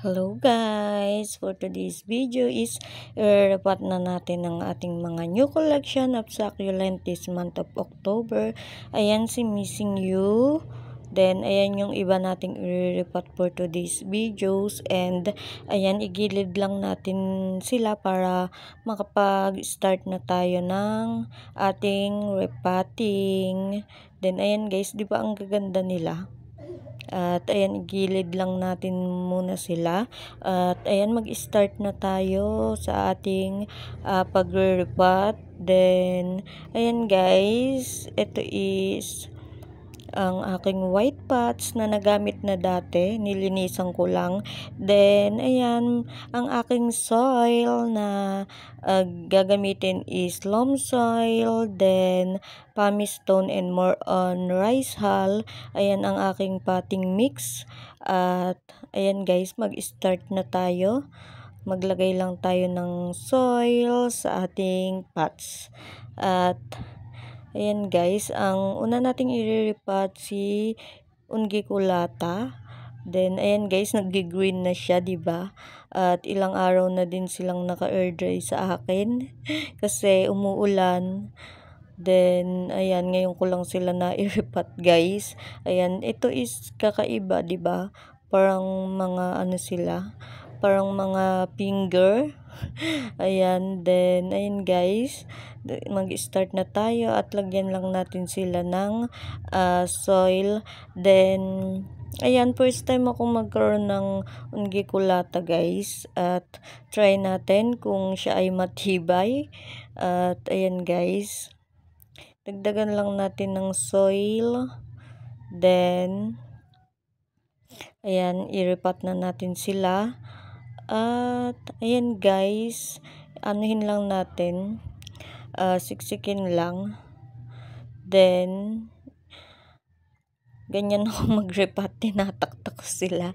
Hello guys! For today's video is i-repot na natin ang ating mga new collection of succulent this month of October. Ayan si Missing You. Then ayan yung iba nating i-repot for today's videos. And ayan, igilid lang natin sila para makapag-start na tayo ng ating repotting. Then ayan guys, di ba ang gaganda nila? At ayan, gilid lang natin muna sila. At ayan, mag-start na tayo sa ating pagre-repot. Then, ayan guys, ito is ang aking white pots na nagamit na dati. Nilinisan ko lang. Then, ayan, ang aking soil na gagamitin is loam soil, then pumice stone and more on rice hull. Ayan ang aking potting mix. At ayan guys, mag-start na tayo. Maglagay lang tayo ng soil sa ating pots. At ayan guys, ang una nating i-repot si Ungiculata. Then ayan guys, nag-green na siya, 'di ba? At ilang araw na din silang naka-air dry sa akin kasi umuulan. Then ayan, ngayon ko lang sila na i-repot guys. Ayan, ito is kakaiba, 'di ba? Parang mga ano sila, parang mga finger. Ayan, then ayan guys, mag-start na tayo at lagyan lang natin sila ng soil. Then ayan, first time ako magkaroon ng Ungiculata guys, at try natin kung siya ay matibay. At ayan guys, dagdagan lang natin ng soil. Then ayan, i-repot na natin sila. At ayan guys, anuhin lang natin, siksikin lang. Then ganyan ako mag-repot, tinataktak ko sila.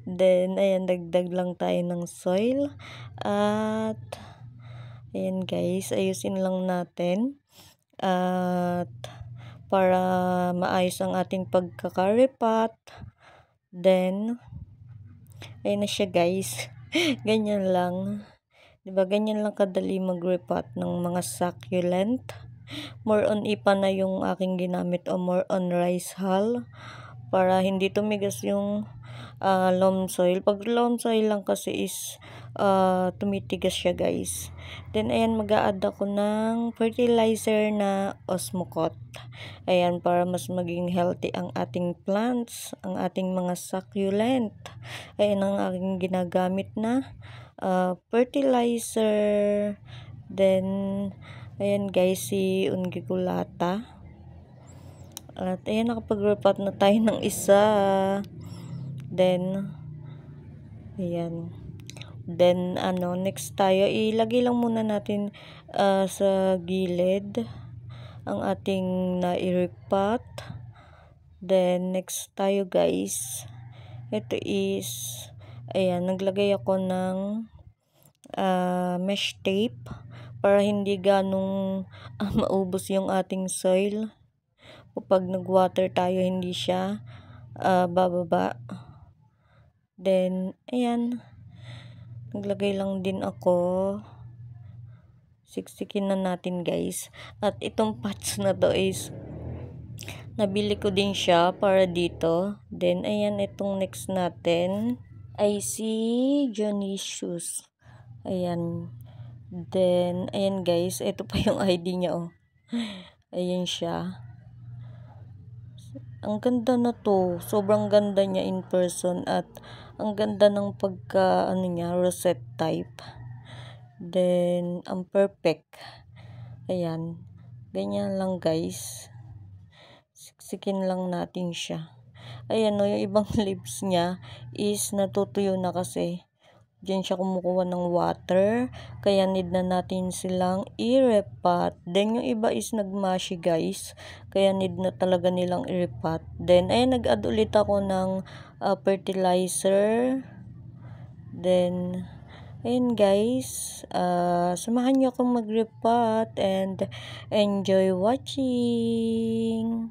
Then ayan, dagdag lang tayo ng soil. At ayan guys, ayusin lang natin. At para maayos ang ating pagkaka-repot. Then ayan na siya guys. Ganyan lang. 'Di ba? Ganyan lang kadali mag-repot ng mga succulent. More on ipa na yung aking ginamit, o more on rice hull para hindi tumigas yung loam soil. Pag loam soil lang kasi is tumitigas siya guys. Then ayan, mag-a-add ako ng fertilizer na Osmocote. Ayan, para mas maging healthy ang ating plants, ang ating mga succulent. Ayan ang aking ginagamit na fertilizer. Then ayan guys, si Ungiculata. At ayan, nakapag-repot na tayo ng isa. Then ayan, then next tayo, ilagay lang muna natin sa gilid ang ating na-repot. Then next tayo guys, ito is ayan, naglagay ako ng mesh tape para hindi ganong maubos yung ating soil. Kapag nag-water tayo, hindi siya bababa. Then ayan, naglagay lang din ako. Siksikin na natin guys. At itong pots na to is nabili ko din siya para dito. Then ayan, itong next natin ay si Dionysius. Ayan. Then ayan guys, ito pa yung ID niya, oh. Ayan siya. Ang ganda na to. Sobrang ganda niya in person, at ang ganda ng pagka niya, rosette type. Then ang perfect. Ayan. Ganyan lang guys. Siksikin lang natin siya. Ayan, yung ibang leaves niya is natutuyo na kasi diyan siya kumukuha ng water, kaya need na natin silang i-repot. Then yung iba is nagmashi guys, kaya need na talaga nilang i-repot. Then ayan, nag-add ulit ako ng fertilizer. Then ayan guys, samahan niyo akong mag-repot and enjoy watching.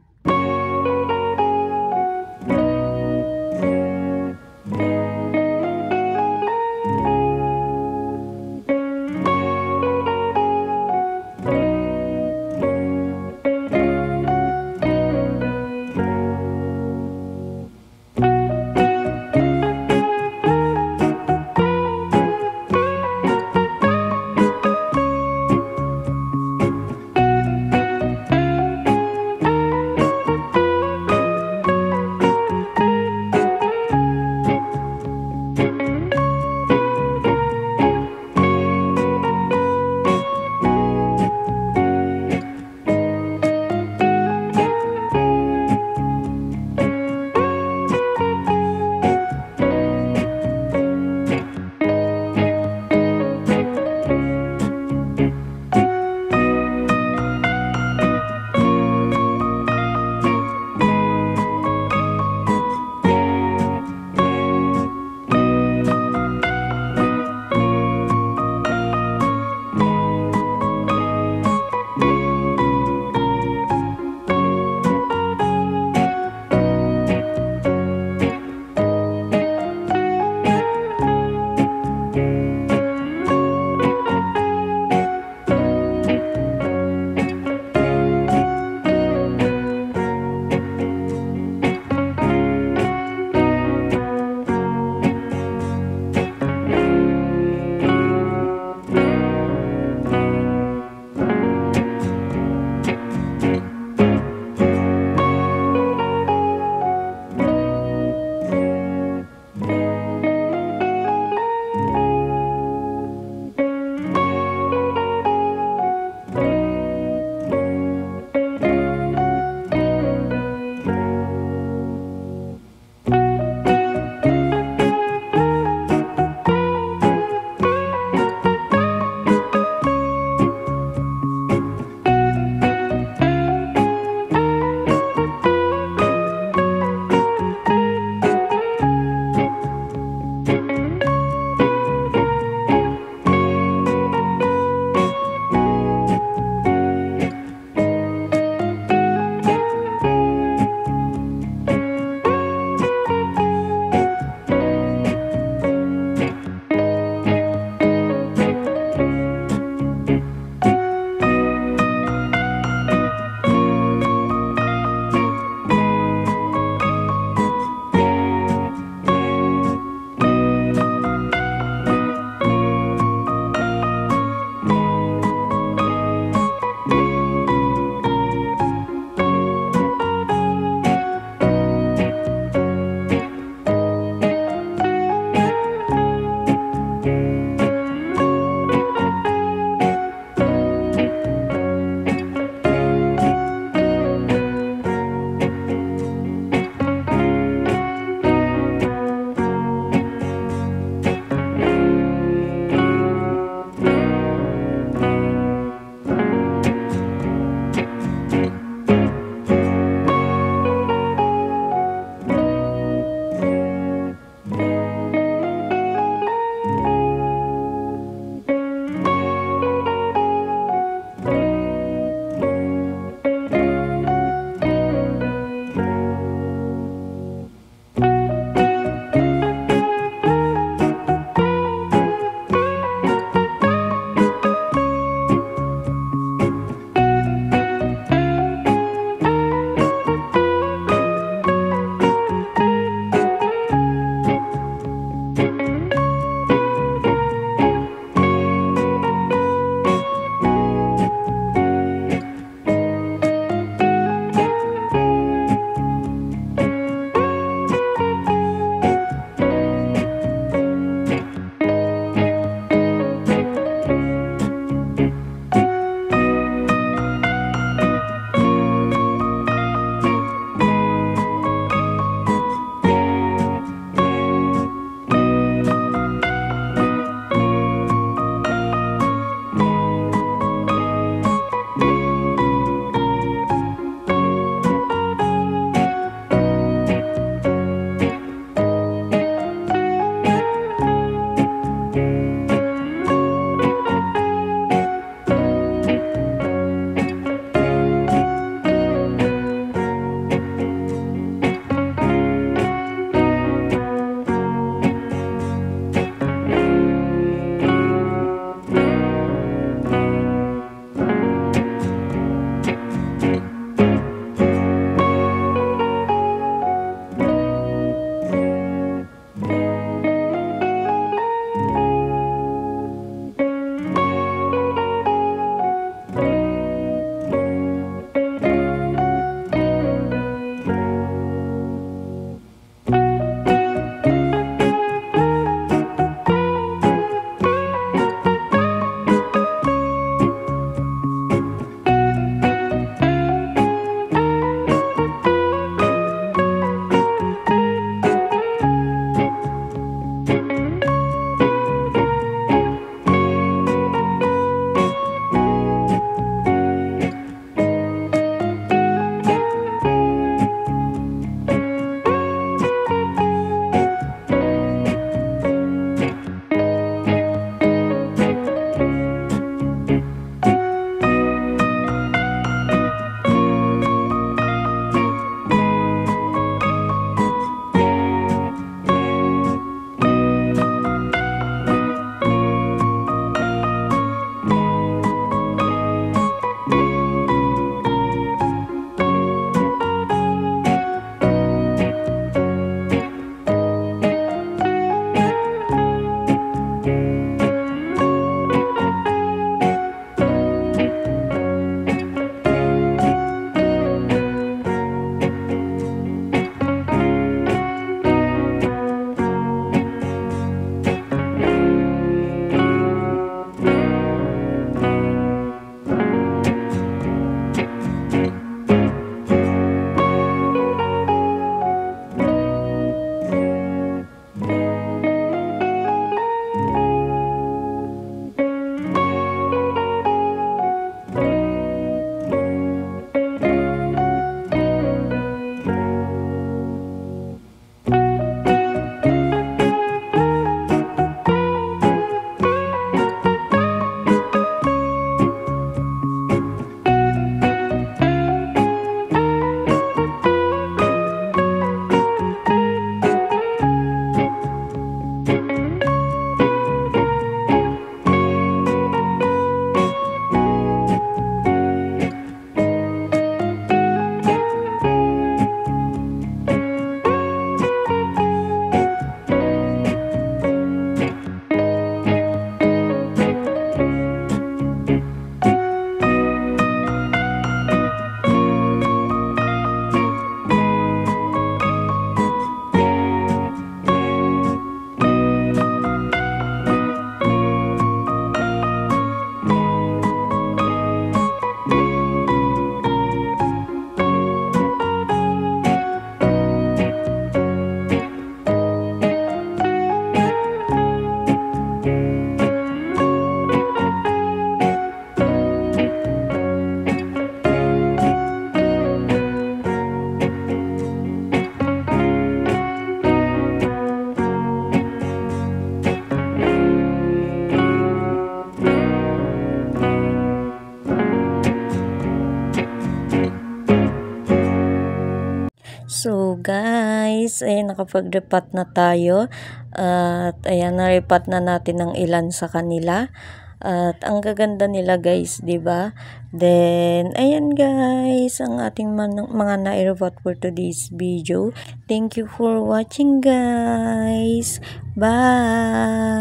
guys, ayan, nakapag-repot na tayo. At ayan, na-repot na natin ng ilan sa kanila. At ang gaganda nila guys, 'di ba? Then ayan guys, ang ating mga na-repot for today's video. Thank you for watching guys. Bye.